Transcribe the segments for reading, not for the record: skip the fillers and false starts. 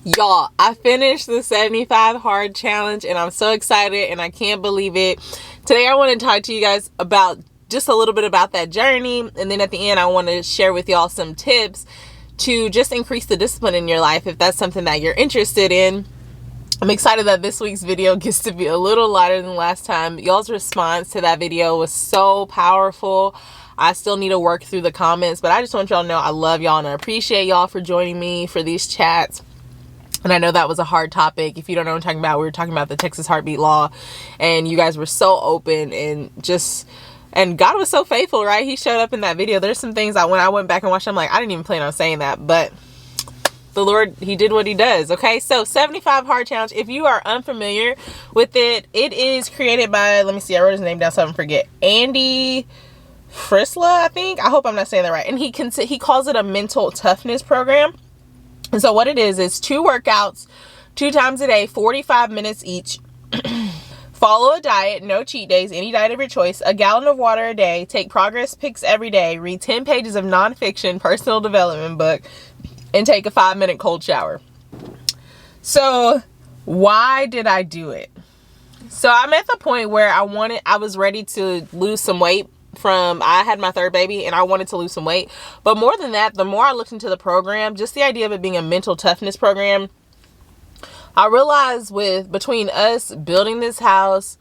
Y'all, I finished the 75 hard challenge and I'm so excited and I can't believe it. Today I want to talk to you guys about just a little bit about that journey, and then at the end I want to share with y'all some tips to just increase the discipline in your life if that's something that you're interested in. I'm excited that this week's video gets to be a little lighter than last time. Y'all's response to that video was so powerful. I still need to work through the comments, but I just want y'all to know I love y'all and I appreciate y'all for joining me for these chats. And I know that was a hard topic. If you don't know what I'm talking about, we were talking about the Texas heartbeat law, and you guys were so open and God was so faithful, right? He showed up in that video. There's some things when I went back and watched, I'm like, I didn't even plan on saying that, but the Lord, he did what he does. Okay. So 75 hard challenge. If you are unfamiliar with it, it is created by, let me see, I wrote his name down so I don't forget. Andy Frisla, I think. I hope I'm not saying that right. And he calls it a mental toughness program. And so what it is 2 workouts, 2 times a day, 45 minutes each. Follow a diet, no cheat days, any diet of your choice, a gallon of water a day, take progress pics every day, read 10 pages of nonfiction personal development book, and take a 5-minute cold shower. So why did I do it? So I'm at the point where I was ready to lose some weight. I had my 3rd baby and I wanted to lose some weight. But more than that, the more I looked into the program, just the idea of it being a mental toughness program, I realized between us building this house,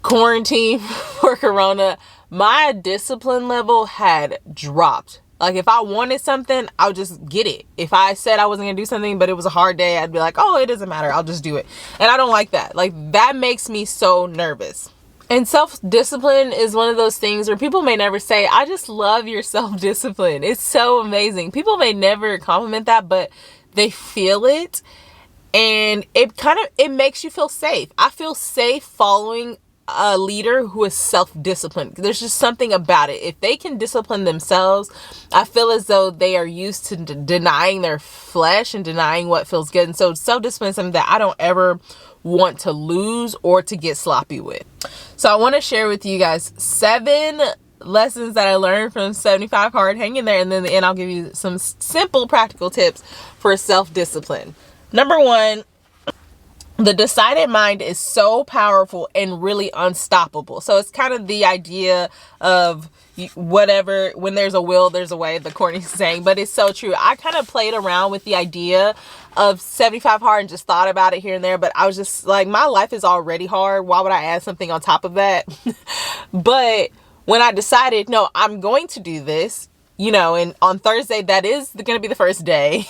quarantine for Corona, my discipline level had dropped. Like if I wanted something, I would just get it. If I said I wasn't gonna do something, but it was a hard day, I'd be like, oh, it doesn't matter, I'll just do it. And I don't like that. Like that makes me so nervous. And self-discipline is one of those things where people may never say, I just love your self-discipline. It's so amazing. People may never compliment that, but they feel it. And it makes you feel safe. I feel safe following a leader who is self-disciplined. There's just something about it. If they can discipline themselves, I feel as though they are used to denying their flesh and denying what feels good. And so self-discipline is something that I don't ever want to lose or to get sloppy with. So I want to share with you guys 7 lessons that I learned from 75 hard. Hang in there, and then in the end I'll give you some simple practical tips for self-discipline. Number 1, the decided mind is so powerful and really unstoppable. So it's kind of the idea of whatever, when there's a will, there's a way, the corny saying, but it's so true. I kind of played around with the idea of 75 hard and just thought about it here and there, but I was just like, my life is already hard. Why would I add something on top of that? But when I decided, no, I'm going to do this, and on Thursday, that is going to be the first day.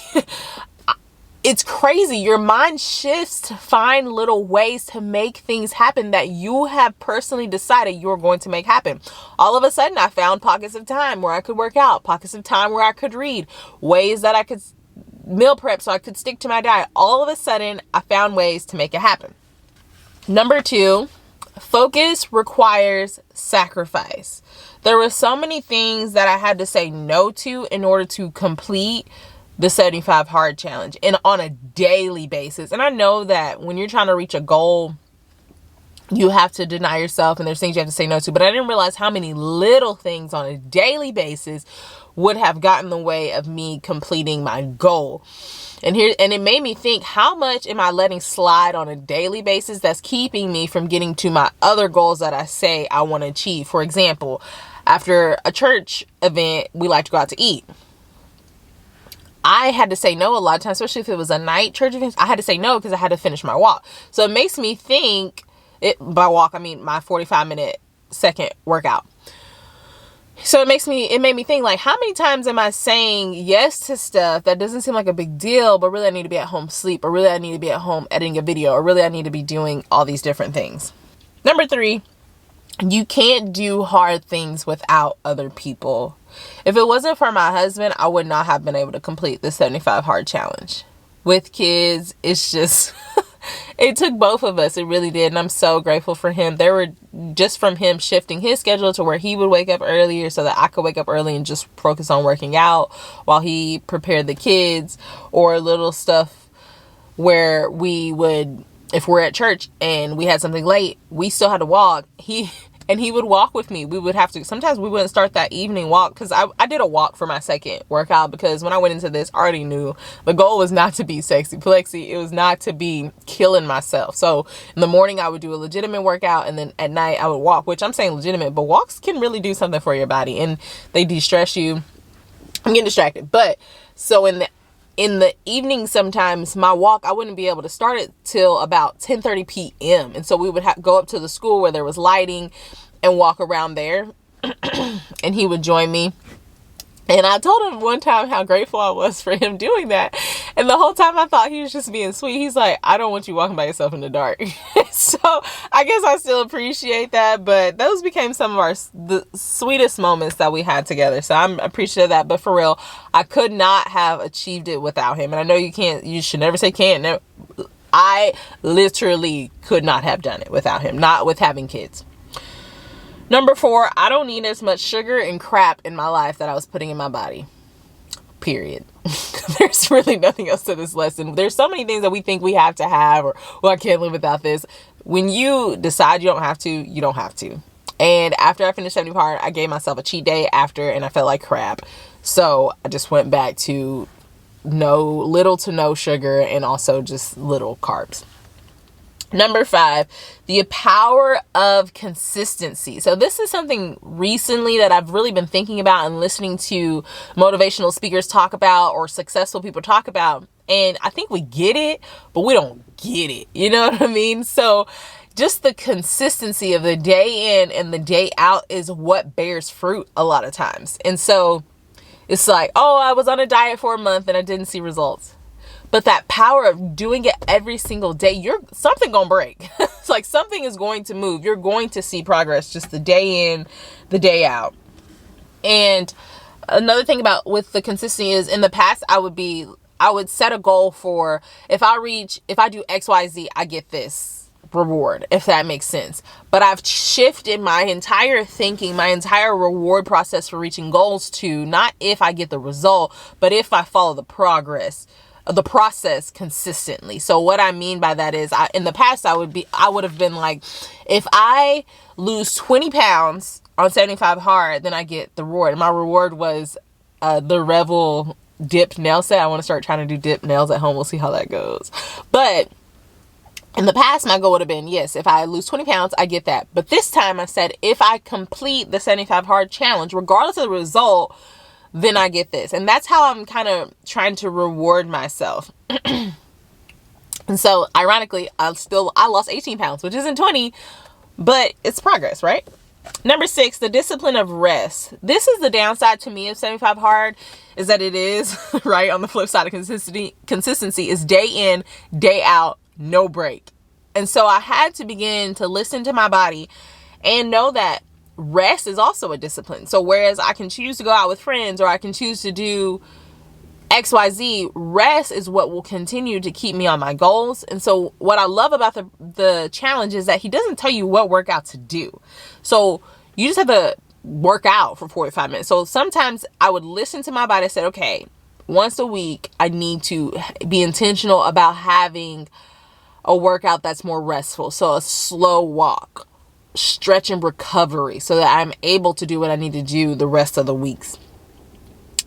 It's crazy. Your mind shifts to find little ways to make things happen that you have personally decided you're going to make happen. All of a sudden, I found pockets of time where I could work out, pockets of time where I could read, ways that I could meal prep so I could stick to my diet. All of a sudden, I found ways to make it happen. Number 2, focus requires sacrifice. There were so many things that I had to say no to in order to complete the 75 hard challenge, and on a daily basis. And I know that when you're trying to reach a goal, you have to deny yourself and there's things you have to say no to, but I didn't realize how many little things on a daily basis would have gotten in the way of me completing my goal. And it made me think, how much am I letting slide on a daily basis that's keeping me from getting to my other goals that I say I want to achieve? For example, after a church event, we like to go out to eat. I had to say no a lot of times, especially if it was a night church event. I had to say no because I had to finish my walk. So it makes me think, by walk, I mean my 45-minute second workout. So it made me think, like, how many times am I saying yes to stuff that doesn't seem like a big deal, but really I need to be at home sleep, or really I need to be at home editing a video, or really I need to be doing all these different things. Number 3, you can't do hard things without other people. If it wasn't for my husband, I would not have been able to complete the 75 hard challenge. With kids, it's just, it took both of us. It really did. And I'm so grateful for him. There were just from him shifting his schedule to where he would wake up earlier so that I could wake up early and just focus on working out while he prepared the kids, or little stuff where we would, if we're at church and we had something late, we still had to walk. and he would walk with me. We would have to, sometimes we wouldn't start that evening walk, because I did a walk for my second workout, because when I went into this, I already knew the goal was not to be sexy plexy. It was not to be killing myself. So in the morning I would do a legitimate workout, and then at night I would walk, which I'm saying legitimate, but walks can really do something for your body, and they de-stress you. I'm getting distracted. But so in the evening, sometimes my walk, I wouldn't be able to start it till about 10:30 p.m. And so we would go up to the school where there was lighting and walk around there. And he would join me. And I told him one time how grateful I was for him doing that. And the whole time I thought he was just being sweet. He's like, I don't want you walking by yourself in the dark. So I guess I still appreciate that. But those became some of the sweetest moments that we had together. So I'm appreciative of that. But for real, I could not have achieved it without him. And I know you should never say can't. Never, I literally could not have done it without him. Not with having kids. Number 4, I don't need as much sugar and crap in my life that I was putting in my body. Period. There's really nothing else to this lesson. There's so many things that we think we have to have, or, well, I can't live without this. When you decide you don't have to, you don't have to. And after I finished 70 hard, I gave myself a cheat day after, and I felt like crap. So I just went back to little to no sugar, and also just little carbs. Number 5, the power of consistency. So this is something recently that I've really been thinking about and listening to motivational speakers talk about, or successful people talk about. And I think we get it, but we don't get it. You know what I mean? So just the consistency of the day in and the day out is what bears fruit a lot of times. And so it's like, oh, I was on a diet for a month and I didn't see results. But that power of doing it every single day, something gonna break. It's like something is going to move. You're going to see progress just the day in, the day out. And another thing with the consistency is, in the past, I would set a goal for, if I do XYZ, I get this reward, if that makes sense. But I've shifted my entire thinking, my entire reward process for reaching goals to not if I get the result, but if I follow the process consistently. So what I mean by that is, in the past, I would have been like, if I lose 20 pounds on 75 hard, then I get the reward. And my reward was the Revel dipped nail set. I want to start trying to do dipped nails at home. We'll see how that goes. But in the past, my goal would have been, yes, if I lose 20 pounds, I get that. But this time I said, if I complete the 75 hard challenge, regardless of the result, then I get this. And that's how I'm kind of trying to reward myself. And so ironically, I lost 18 pounds, which isn't 20, but it's progress, right? Number 6, the discipline of rest. This is the downside to me of 75 hard, is that it is right on the flip side of consistency is day in, day out, no break. And so I had to begin to listen to my body and know that rest is also a discipline. So whereas I can choose to go out with friends, or I can choose to do XYZ, rest is what will continue to keep me on my goals. And so what I love about the challenge is that he doesn't tell you what workout to do. So you just have to work out for 45 minutes. So sometimes I would listen to my body and say, okay, once a week, I need to be intentional about having a workout that's more restful. So a slow walk, stretch and recovery, so that I'm able to do what I need to do the rest of the weeks.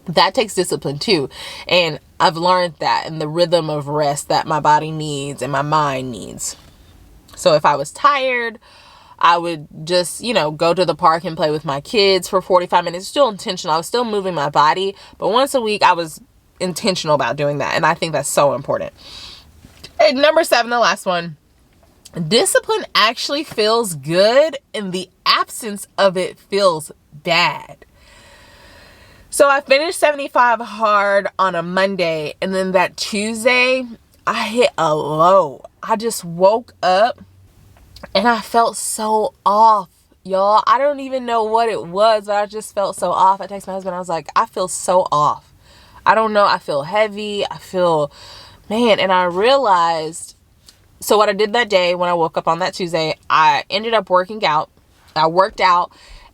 That takes discipline too. And I've learned that in the rhythm of rest that my body needs and my mind needs. So if I was tired, I would just, go to the park and play with my kids for 45 minutes. Still intentional. I was still moving my body. But once a week, I was intentional about doing that. And I think that's so important. And number 7, the last one. Discipline actually feels good, and the absence of it feels bad. So I finished 75 hard on a Monday, and then that Tuesday, I hit a low. I just woke up and I felt so off, y'all. I don't even know what it was, but I just felt so off. I texted my husband, I was like, I feel so off. I don't know. I feel heavy. And I realized, so what I did that day when I woke up on that Tuesday, I ended up working out. I worked out.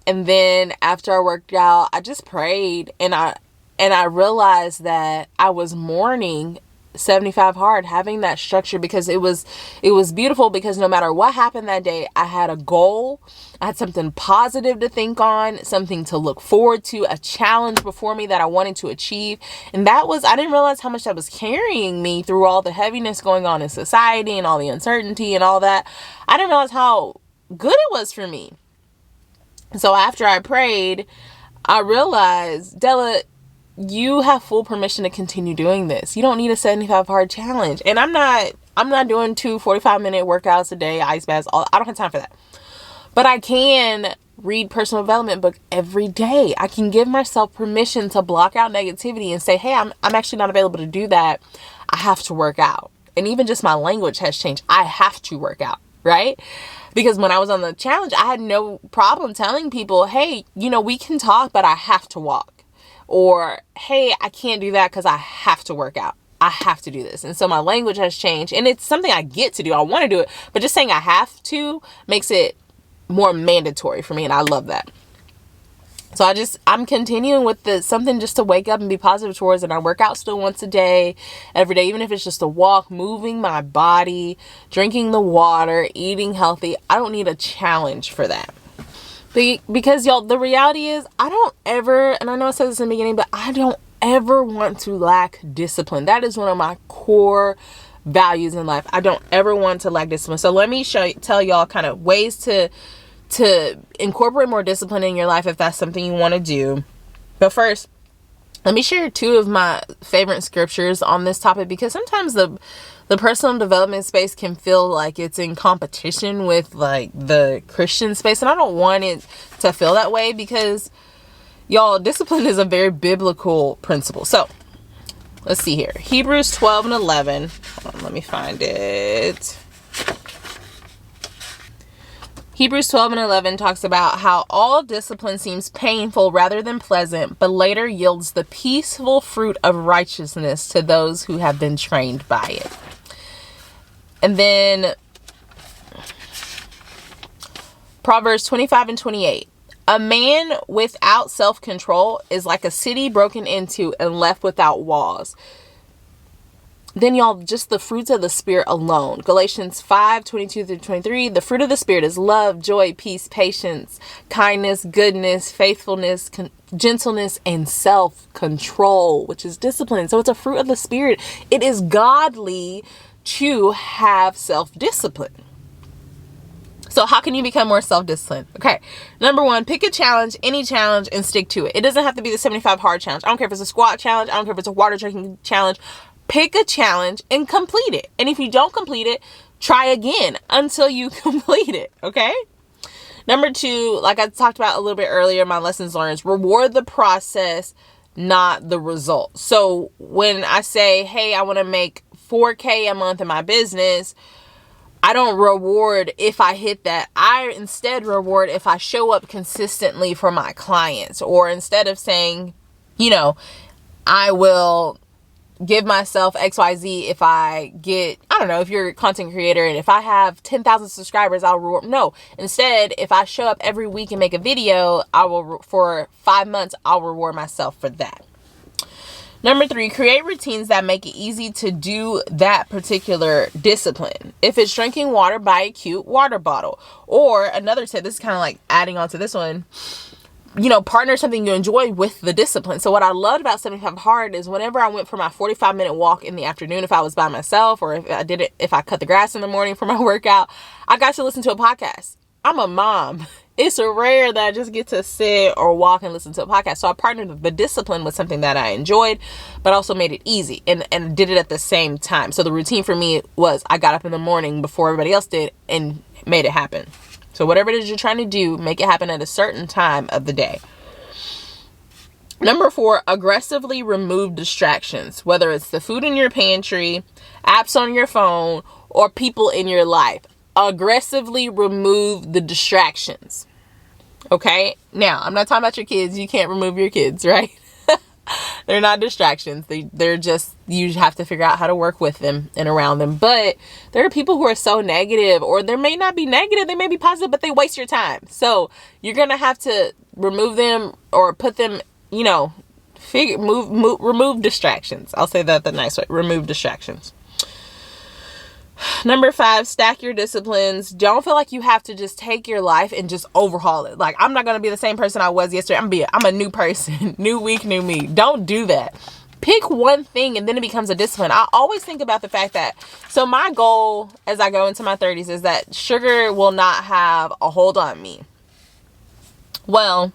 And then after I worked out, I just prayed. And I realized that I was mourning 75 hard, having that structure, because it was beautiful, because no matter what happened that day, I had a goal. I had something positive to think on, something to look forward to, a challenge before me that I wanted to achieve. And I didn't realize how much that was carrying me through all the heaviness going on in society and all the uncertainty and all that. I didn't realize how good it was for me. So after I prayed, I realized, Dela, you have full permission to continue doing this. You don't need a 75 hard challenge. And I'm not doing 2 45-minute workouts a day, ice baths. I don't have time for that. But I can read personal development book every day. I can give myself permission to block out negativity and say, hey, I'm actually not available to do that. I have to work out. And even just my language has changed. I have to work out, right? Because when I was on the challenge, I had no problem telling people, hey, we can talk, but I have to walk. Or, hey, I can't do that because I have to work out. I have to do this. And so my language has changed. And it's something I get to do. I want to do it. But just saying I have to makes it more mandatory for me. And I love that. So I'm continuing with something just to wake up and be positive towards. And I work out still once a day, every day, even if it's just a walk, moving my body, drinking the water, eating healthy. I don't need a challenge for that. Because y'all, the reality is, I don't ever, and I know I said this in the beginning, but I don't ever want to lack discipline. That is one of my core values in life. I don't ever want to lack discipline. So let me tell y'all kind of ways to incorporate more discipline in your life if that's something you want to do. But first, let me share 2 of my favorite scriptures on this topic, because sometimes the personal development space can feel like it's in competition with like the Christian space. And I don't want it to feel that way, because y'all, discipline is a very biblical principle. So let's see here. Hebrews 12 and 11. Hold on, let me find it. Hebrews 12 and 11 talks about how all discipline seems painful rather than pleasant, but later yields the peaceful fruit of righteousness to those who have been trained by it. And then Proverbs 25 and 28. A man without self-control is like a city broken into and left without walls. Then y'all, just the fruits of the Spirit alone. Galatians 5:22-23. The fruit of the Spirit is love, joy, peace, patience, kindness, goodness, faithfulness, gentleness, and self-control, which is discipline. So it's a fruit of the Spirit. It is godly to have self-discipline. So how can you become more self-disciplined? Okay. Number 1, pick a challenge, any challenge, and stick to it. It doesn't have to be the 75 hard challenge. I don't care if it's a squat challenge. I don't care if it's a water drinking challenge. Pick a challenge and complete it. And if you don't complete it, try again until you complete it. Okay. Number 2, like I talked about a little bit earlier, my lessons learned, reward the process, not the result. So when I say, hey, I want to make $4K a month in my business, I don't reward if I hit that. I instead reward if I show up consistently for my clients. Or instead of saying, I will give myself XYZ if I get, I don't know, if you're a content creator and if I have 10,000 subscribers, I'll reward. No, instead, if I show up every week and make a video, for 5 months, I'll reward myself for that. Number 3, create routines that make it easy to do that particular discipline. If it's drinking water, buy a cute water bottle. Or another tip, this is kind of like adding on to this one, partner something you enjoy with the discipline. So what I loved about 75 Hard is whenever I went for my 45-minute walk in the afternoon, if I was by myself, or if I cut the grass in the morning for my workout, I got to listen to a podcast. I'm a mom. It's rare that I just get to sit or walk and listen to a podcast. So I partnered the discipline with something that I enjoyed, but also made it easy and did it at the same time. So the routine for me was I got up in the morning before everybody else did and made it happen. So whatever it is you're trying to do, make it happen at a certain time of the day. Number 4, aggressively remove distractions, whether it's the food in your pantry, apps on your phone, or people in your life. Aggressively remove the distractions. Okay? Now, I'm not talking about your kids. You can't remove your kids, right? They're not distractions. They're just, you have to figure out how to work with them and around them. But there are people who are so negative, or they may not be negative, they may be positive, but they waste your time. So you're going to have to remove them or put them, remove distractions. I'll say that the nice way. Remove distractions. Number 5, stack your disciplines. Don't feel like you have to just take your life and just overhaul it. Like, I'm not going to be the same person I was yesterday. I'm a new person. New week, new me. Don't do that. Pick one thing and then it becomes a discipline. I always think about the fact that, so my goal as I go into my 30s is that sugar will not have a hold on me. Well,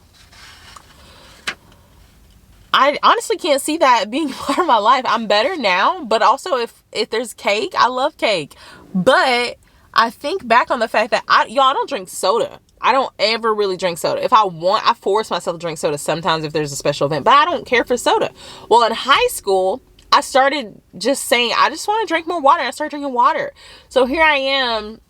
I honestly can't see that being part of my life. I'm better now, but also if there's cake, I love cake. But I think back on the fact that I don't drink soda. I don't ever really drink soda. If I want, I force myself to drink soda sometimes if there's a special event, but I don't care for soda. Well, in high school, I started just saying, I just want to drink more water. I started drinking water. So here I am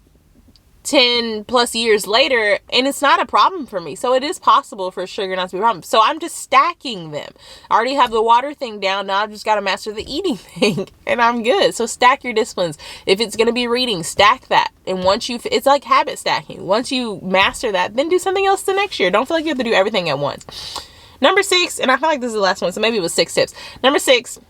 10 plus years later, and it's not a problem for me. So it is possible for sugar not to be a problem. So I'm just stacking them. I already have the water thing down. Now I've just got to master the eating thing and I'm good. So stack your disciplines. If it's going to be reading, stack that. And once it's like habit stacking. Once you master that, then do something else the next year. Don't feel like you have to do everything at once. Number 6, and I feel like this is the last one, so maybe it was 6 tips. Number 6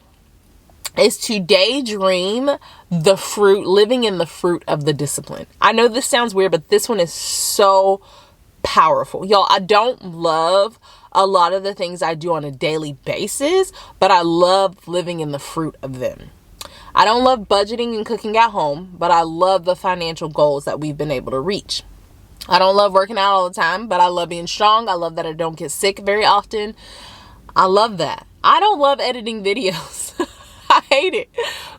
is to daydream the fruit, living in the fruit of the discipline. I know this sounds weird, but this one is so powerful. Y'all, I don't love a lot of the things I do on a daily basis, but I love living in the fruit of them. I don't love budgeting and cooking at home, but I love the financial goals that we've been able to reach. I don't love working out all the time, but I love being strong. I love that I don't get sick very often. I love that. I don't love editing videos. I hate it,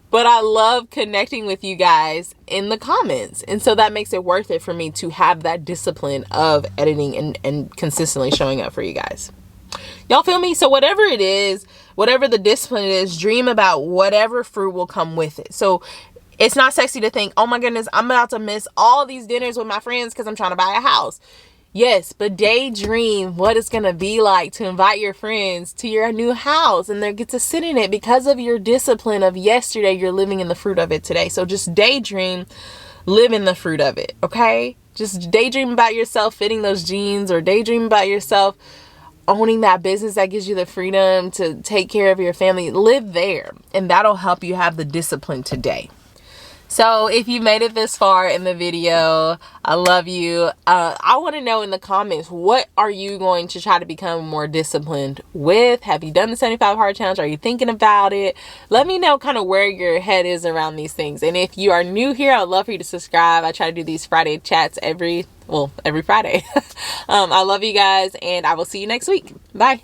but I love connecting with you guys in the comments. And so that makes it worth it for me to have that discipline of editing and consistently showing up for you guys. Y'all feel me? So whatever it is, whatever the discipline is, dream about whatever fruit will come with it. So it's not sexy to think, oh my goodness, I'm about to miss all these dinners with my friends because I'm trying to buy a house. Yes, but daydream what it's going to be like to invite your friends to your new house and they get to sit in it because of your discipline of yesterday. You're living in the fruit of it today. So just daydream, live in the fruit of it. Okay. Just daydream about yourself fitting those jeans, or daydream about yourself owning that business that gives you the freedom to take care of your family. Live there, and that'll help you have the discipline today. So if you made it this far in the video, I love you. I want to know in the comments, what are you going to try to become more disciplined with? Have you done the 75 hard challenge? Are you thinking about it? Let me know kind of where your head is around these things. And if you are new here, I would love for you to subscribe. I try to do these Friday chats every Friday. I love you guys, and I will see you next week. Bye.